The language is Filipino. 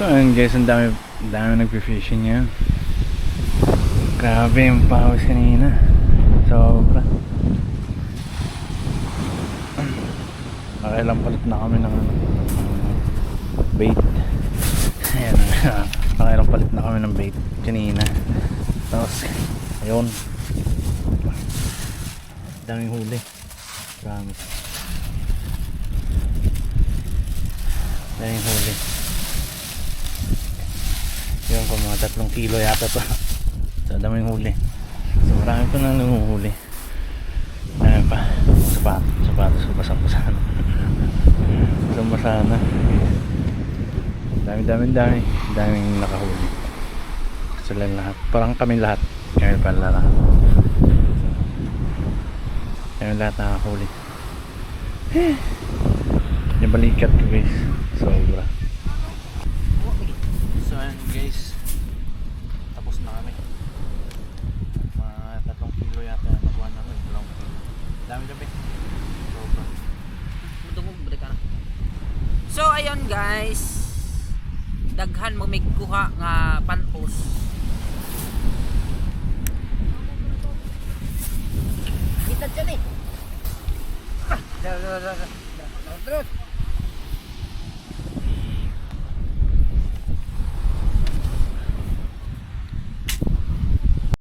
So ayun guys, ang dami nagpi-fishing ngayon. Grabe yung pawis kanina. Sobra. Nakailang palit na kami ng bait. Ayan. Nakailang palit na kami ng bait kanina. Tapos ayun, daming huli. Promise. Daming huli. Yun po, mga 3 kilo yata to. So daming huli. So marami pa nang nanguhuli. Dami pa. Sapatos basa-basa na. Basa na. Daming nakahuli. Sila lahat. Parang kami lahat. Kami pala lahat. Kami lahat nakahuli. Yung balikat ko guys. Sobra. So ayan guys, tapos na kami. Mga 3 kilo yata nakuha namin. 2 kilo. Dami. Sobra. So ayun guys, daghan mo may kuha nga panos. Kita dyan eh.